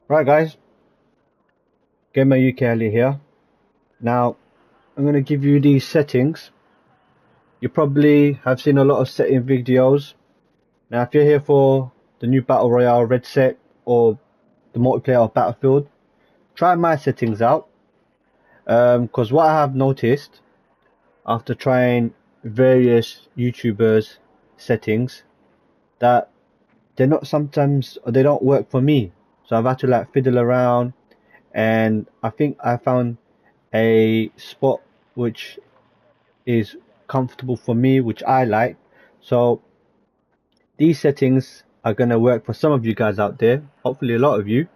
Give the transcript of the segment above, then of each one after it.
Right guys, Gamer UK Ali here. Now I'm going to give you these settings. You probably have seen a lot of setting videos. Now if you're here for the new Battle Royale RedSec or the multiplayer of Battlefield, try my settings out. Because what I have noticed after trying various YouTubers settings, that they're not sometimes, or they don't work for me. So I've had to like fiddle around, and I think I found a spot which is comfortable for me, which I like. So these settings are going to work for some of you guys out there, hopefully a lot of you.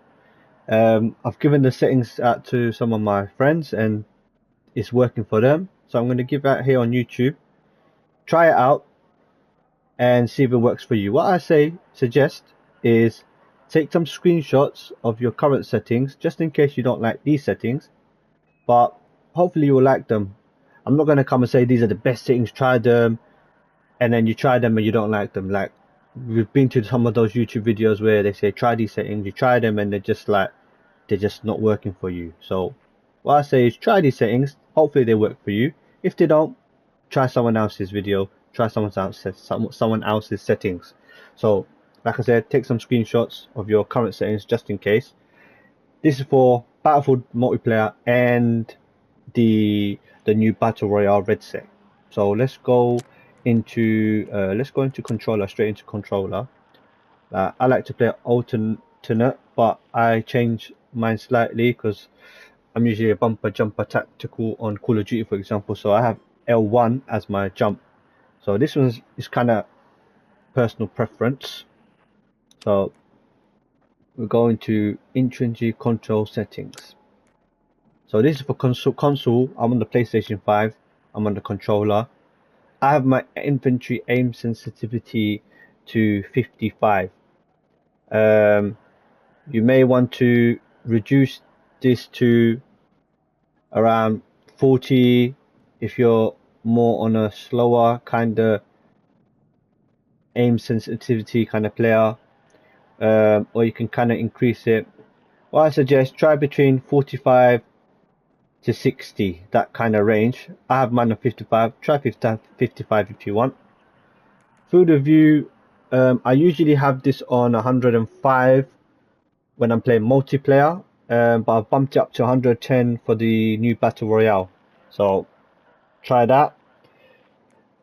I've given the settings out to some of my friends and it's working for them, so I'm going to give that here on YouTube. Try it out and see if it works for you. What I suggest is take some screenshots of your current settings, just in case you don't like these settings, but hopefully you will like them. I'm not going to come and say these are the best settings, try them, and then you try them and you don't like them. Like, we've been to some of those YouTube videos where they say try these settings, you try them and they're just not working for you. So what I say is try these settings, hopefully they work for you. If they don't, try someone else's video, try someone else's settings. So like I said, take some screenshots of your current settings just in case. This is for Battlefield multiplayer and the new Battle Royale RedSec. So let's go into controller, straight into controller. I like to play alternate, but I change mine slightly because I'm usually a bumper jumper tactical on Call of Duty, for example. So I have L1 as my jump. So this one is kind of personal preference. So we're going to intrinsic control settings. So this is for console. I'm on the PlayStation 5. I'm on the controller. I have my infantry aim sensitivity to 55. You may want to reduce this to around 40 if you're more on a slower kind of aim sensitivity kind of player, or you can kind of increase it. What I suggest, try between 45 to 60, that kind of range. I have mine on 55. Try 55 if you want. Field of view, I usually have this on 105 when I'm playing multiplayer, but I've bumped it up to 110 for the new Battle Royale. So try that.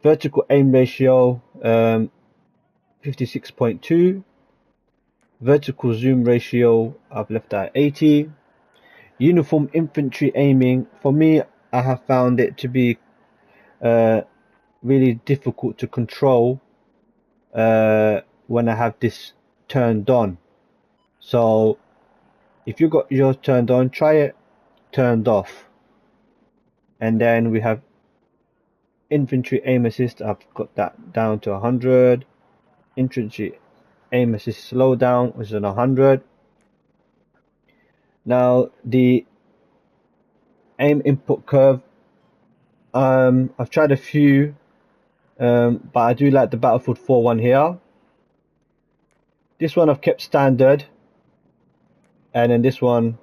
Vertical aim ratio, 56.2. Vertical zoom ratio, I've left at 80. Uniform infantry aiming, for me, I have found it to be really difficult to control when I have this turned on. So if you got yours turned on, try it turned off. And then we have infantry aim assist. I've got that down to 100. Infantry aim assist slowdown was on 100. Now the aim input curve, I've tried a few, but I do like the Battlefield 4 one here. This one I've kept standard, and then this one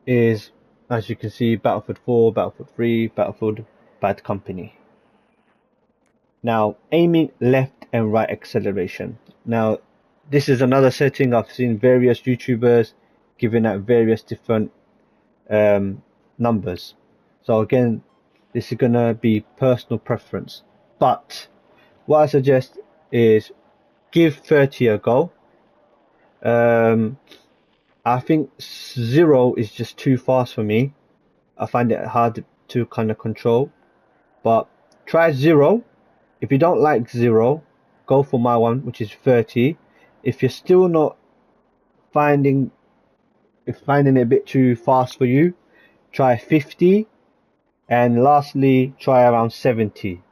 is, as you can see, Battlefield 4, Battlefield 3, Battlefield Bad Company. Now aiming left and right acceleration. Now this is another setting I've seen various YouTubers giving out various different numbers. So again, this is gonna be personal preference, but what I suggest is give 30 a go. I think 0 is just too fast for me. I find it hard to kind of control, but try 0. If you don't like 0, go for my one, which is 30. If you're still not finding it a bit too fast for you, try 50. And lastly, try around 70.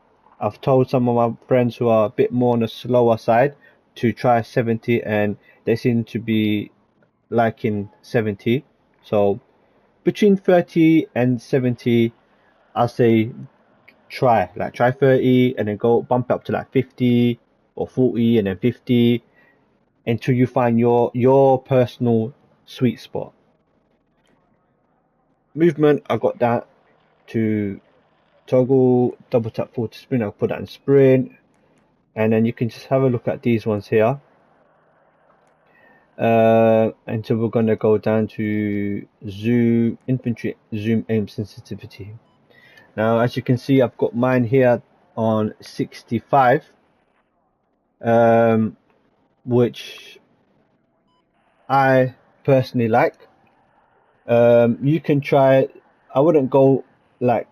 I've told some of my friends who are a bit more on the slower side to try 70, and they seem to be liking 70. So between 30 and 70, I'll say try 30 and then go bump up to like 50 or 40 and then 50 until you find your personal sweet spot. Movement, I got that to toggle, double tap forward to sprint, I'll put that in sprint. And then you can just have a look at these ones here. Until we're going to go down to zoom, infantry, zoom, aim sensitivity. Now, as you can see, I've got mine here on 65, which I personally like. You can try, I wouldn't go like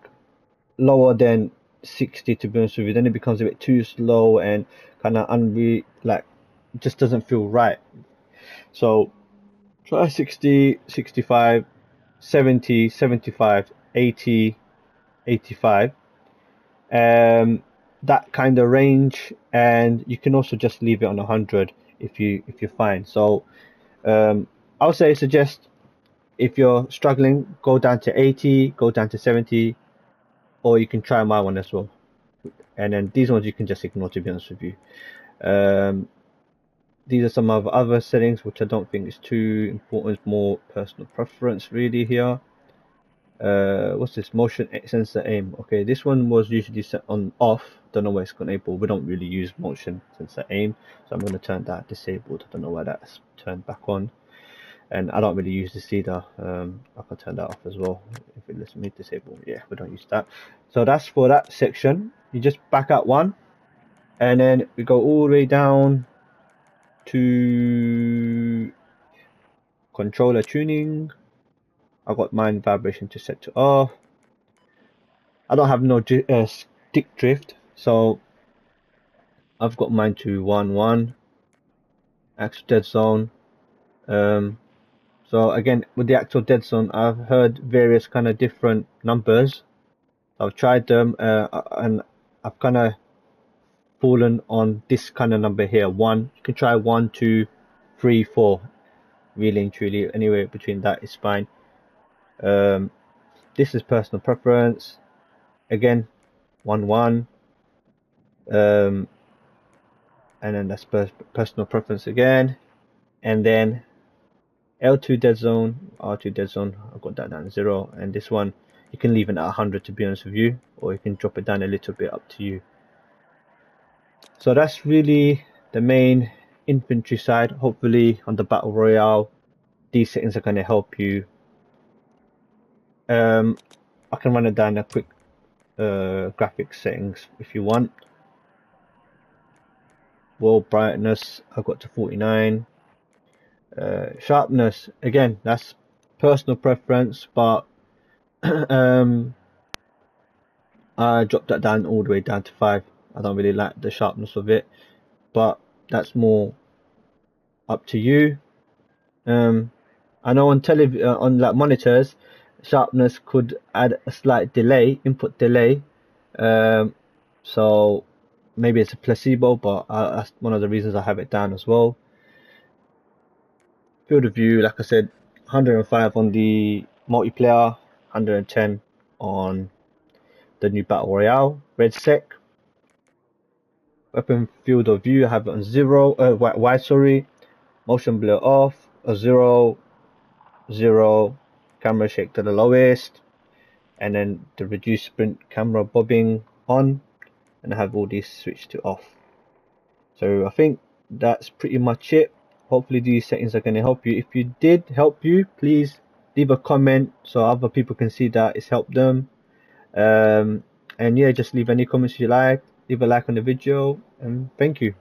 lower than 60 to be honest with you, then it becomes a bit too slow and kind of like it just doesn't feel right. So try 60, 65, 70, 75, 80, 85, that kind of range, and you can also just leave it on 100 if you're fine. So I would say suggest if you're struggling, go down to 80, go down to 70, or you can try my one as well. And then these ones you can just ignore, to be honest with you. These are some of other settings which I don't think is too important. It's more personal preference really here. What's this? Motion sensor aim. Okay, this one was usually set on off. Don't know why it's got enabled. We don't really use motion sensor aim, so I'm going to turn that disabled. I don't know why that's turned back on. And I don't really use this either. I can turn that off as well if it lets me disable. Yeah, we don't use that. So that's for that section. You just back out one, and then we go all the way down to controller tuning. I got mine vibration to set to off. I don't have no stick drift, so I've got mine to 1-1. Actual dead zone. So again, with the actual dead zone, I've heard various kind of different numbers. I've tried them, and I've kind of fallen on this kind of number here. 1. You can try 1, 2, 3, 4. Really and truly, anywhere between that is fine. This is personal preference. Again, 1-1. And then that's personal preference again. And then L2 dead zone, R2 dead zone, I've got that down to 0. And this one, you can leave it at 100 to be honest with you, or you can drop it down a little bit, up to you. So that's really the main infantry side. Hopefully on the Battle Royale, these settings are going to help you. I can run it down a quick graphics settings if you want. World brightness, I've got to 49. Sharpness, again, that's personal preference, but I dropped that down all the way down to 5. I don't really like the sharpness of it, but that's more up to you. I know on on like monitors, sharpness could add a slight delay, input delay. So maybe it's a placebo, but that's one of the reasons I have it down as well. Field of view, like I said, 105 on the multiplayer, 110 on the new Battle Royale, RedSec. Weapon field of view, I have it on 0, wide, sorry. Motion blur off, 0, 0, camera shake to the lowest, and then the reduce sprint camera bobbing on, and I have all these switched to off. So I think that's pretty much it. Hopefully these settings are going to help you. If you did help you, please leave a comment so other people can see that it's helped them. And yeah, just leave any comments you like, leave a like on the video, and thank you.